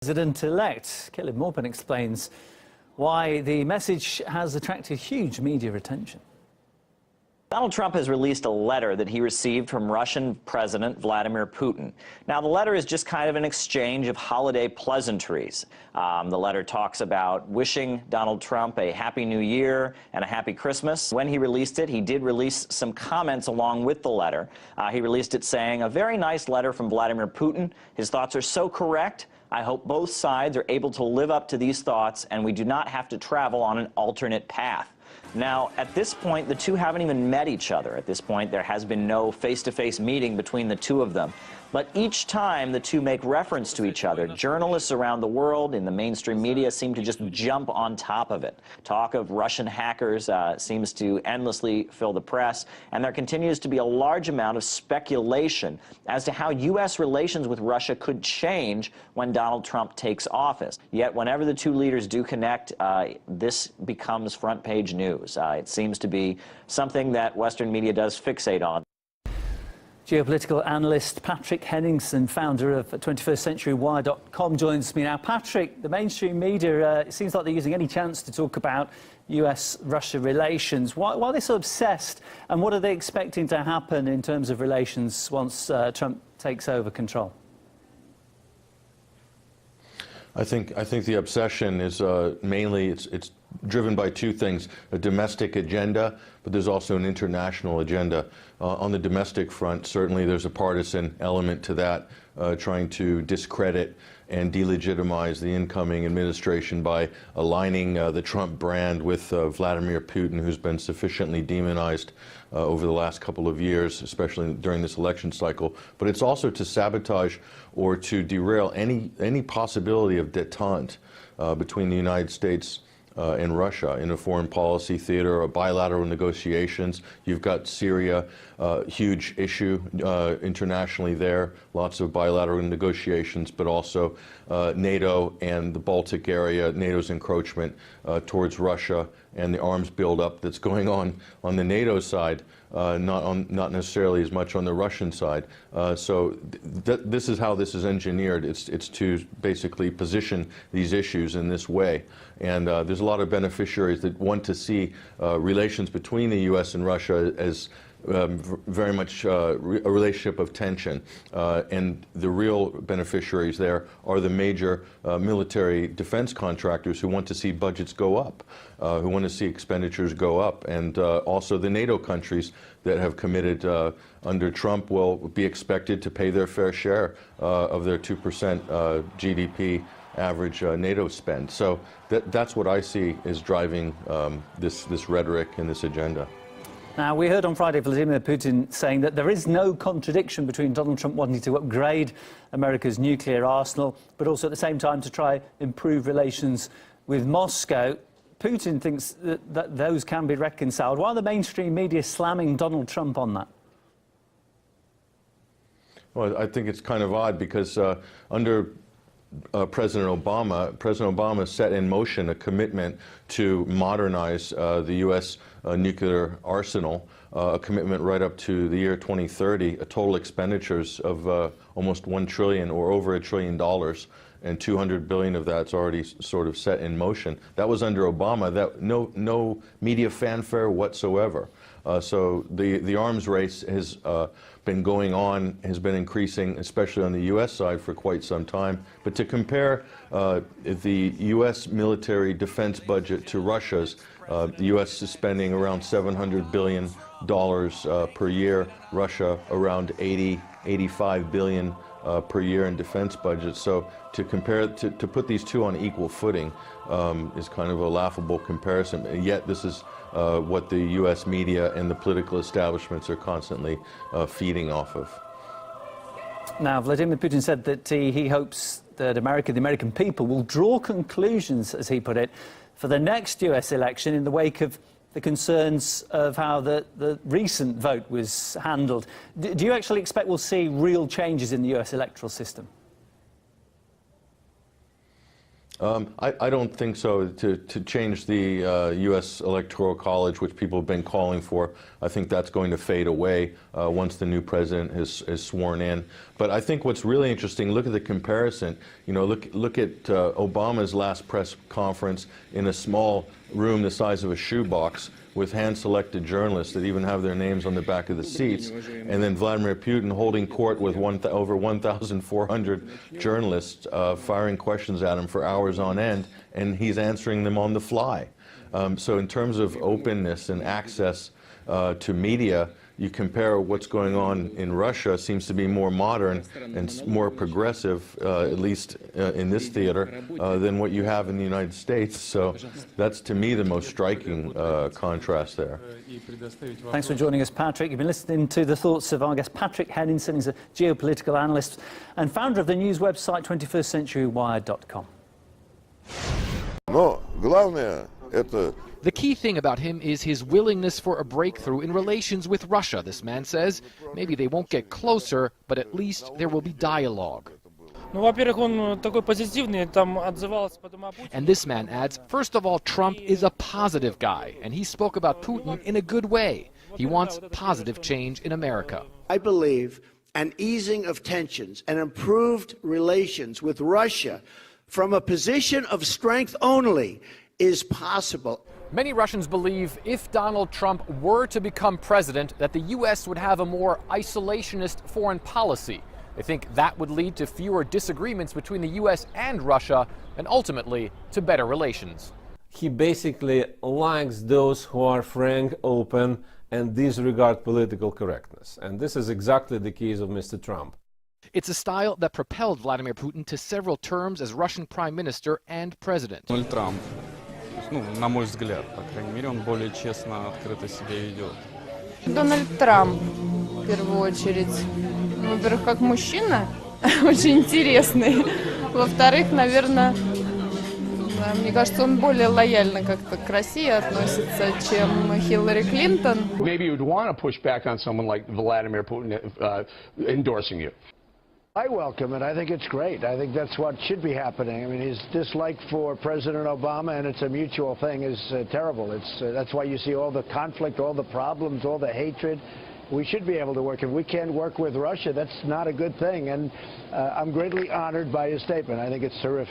President-elect Caleb Morgan explains why the message has attracted huge media attention. Donald Trump has released a letter that he received from Russian President Vladimir Putin. Now, the letter is just kind of an exchange of holiday pleasantries. The letter talks about wishing Donald Trump a happy new year and a happy Christmas. When he released it, he did release some comments along with the letter. He released it saying, "A very nice letter from Vladimir Putin. His thoughts are so correct. I hope both sides are able to live up to these thoughts and we do not have to travel on an alternate path." Now, at this point, the two haven't even met each other. At this point, there has been no face-to-face meeting between the two of them. But each time the two make reference to each other, journalists around the world in the mainstream media seem to just jump on top of it. Talk of Russian hackers seems to endlessly fill the press, and there continues to be a large amount of speculation as to how U.S. relations with Russia could change when Donald Trump takes office. Yet whenever the two leaders do connect, this becomes front-page news. It seems to be something that Western media does fixate on. Geopolitical analyst Patrick Henningsen, founder of 21stCenturyWire.com, joins me now. Patrick, the mainstream media, it seems like they're using any chance to talk about US-Russia relations. Why are they so obsessed, and what are they expecting to happen in terms of relations once Trump takes over control? I think the obsession is mainly it's driven by two things: a domestic agenda, but there's also an international agenda. On the domestic front, certainly there's a partisan element to that, trying to discredit and delegitimize the incoming administration by aligning the Trump brand with Vladimir Putin, who's been sufficiently demonized over the last couple of years, especially during this election cycle. But it's also to sabotage or to derail any possibility of détente between the United States and Russia in a foreign policy theater or bilateral negotiations. You've got Syria, huge issue internationally there, lots of bilateral negotiations, but also NATO and the Baltic area, NATO's encroachment towards Russia and the arms buildup that's going on the NATO side, not necessarily as much on the Russian side. So this is how this is engineered. It's to basically position these issues in this way. And there's a lot of beneficiaries that want to see relations between the U.S. and Russia as very much a relationship of tension. And the real beneficiaries there are the major military defense contractors who want to see budgets go up, who want to see expenditures go up, and also the NATO countries that have committed under Trump will be expected to pay their fair share of their 2% GDP average NATO spend. So that's what I see is driving this rhetoric and this agenda. Now, we heard on Friday Vladimir Putin saying that there is no contradiction between Donald Trump wanting to upgrade America's nuclear arsenal, but also at the same time to try improve relations with Moscow. Putin thinks that those can be reconciled. Why are the mainstream media slamming Donald Trump on that? Well, I think it's kind of odd because under President Obama set in motion a commitment to modernize the U.S. Nuclear arsenal, a commitment right up to the year 2030, total expenditures of almost $1 trillion or over $1 trillion, and $200 billion of that's already sort of set in motion. That was under Obama. That no media fanfare whatsoever. So the arms race has been going on, has been increasing, especially on the U.S. side for quite some time. But to compare the U.S. military defense budget to Russia's, the U.S. is spending around $700 billion per year, Russia around 85 billion per year in defense budgets. So to compare, to put these two on equal footing is kind of a laughable comparison. And yet this is what the U.S. media and the political establishments are constantly feeding off of. Now, Vladimir Putin said that he hopes that the American people will draw conclusions, as he put it, for the next U.S. election in the wake of the concerns of how the recent vote was handled. Do you actually expect we'll see real changes in the U.S. electoral system? I don't think so. To change the U.S. Electoral College, which people have been calling for, I think that's going to fade away once the new president is sworn in. But I think what's really interesting, look at the comparison. You know, look at Obama's last press conference in a small room the size of a shoebox with hand-selected journalists that even have their names on the back of the seats, and then Vladimir Putin holding court with over 1,400 journalists firing questions at him for hours on end, and he's answering them on the fly. So in terms of openness and access to media, you compare what's going on in Russia, seems to be more modern and more progressive, at least in this theater, than what you have in the United States. So that's, to me, the most striking contrast there. Thanks for joining us, Patrick. You've been listening to the thoughts of our guest, Patrick Henningsen. He's a geopolitical analyst and founder of the news website 21stCenturyWire.com. Но главное это The key thing about him is his willingness for a breakthrough in relations with Russia, this man says. Maybe they won't get closer, but at least there will be dialogue. And this man adds, first of all, Trump is a positive guy, and he spoke about Putin in a good way. He wants positive change in America. I believe an easing of tensions and improved relations with Russia from a position of strength only is possible. Many Russians believe if Donald Trump were to become president, that the U.S. would have a more isolationist foreign policy. They think that would lead to fewer disagreements between the U.S. and Russia, and ultimately to better relations. He basically likes those who are frank, open, and disregard political correctness. And this is exactly the case of Mr. Trump. It's a style that propelled Vladimir Putin to several terms as Russian prime minister and president. Trump. Ну, на мой взгляд, по крайней мере, он более честно, открыто себя ведет. Дональд Трамп, в первую очередь. Во-первых, как мужчина, очень интересный. Во-вторых, наверное, мне кажется, он более лояльно как-то к России относится, чем Хиллари Клинтон. Maybe you would want to push back on someone like Vladimir Putin endorsing you. I welcome it. I think it's great. I think that's what should be happening. I mean, his dislike for President Obama, and it's a mutual thing, is terrible. That's why you see all the conflict, all the problems, all the hatred. We should be able to work. If we can't work with Russia, that's not a good thing. And I'm greatly honored by his statement. I think it's terrific.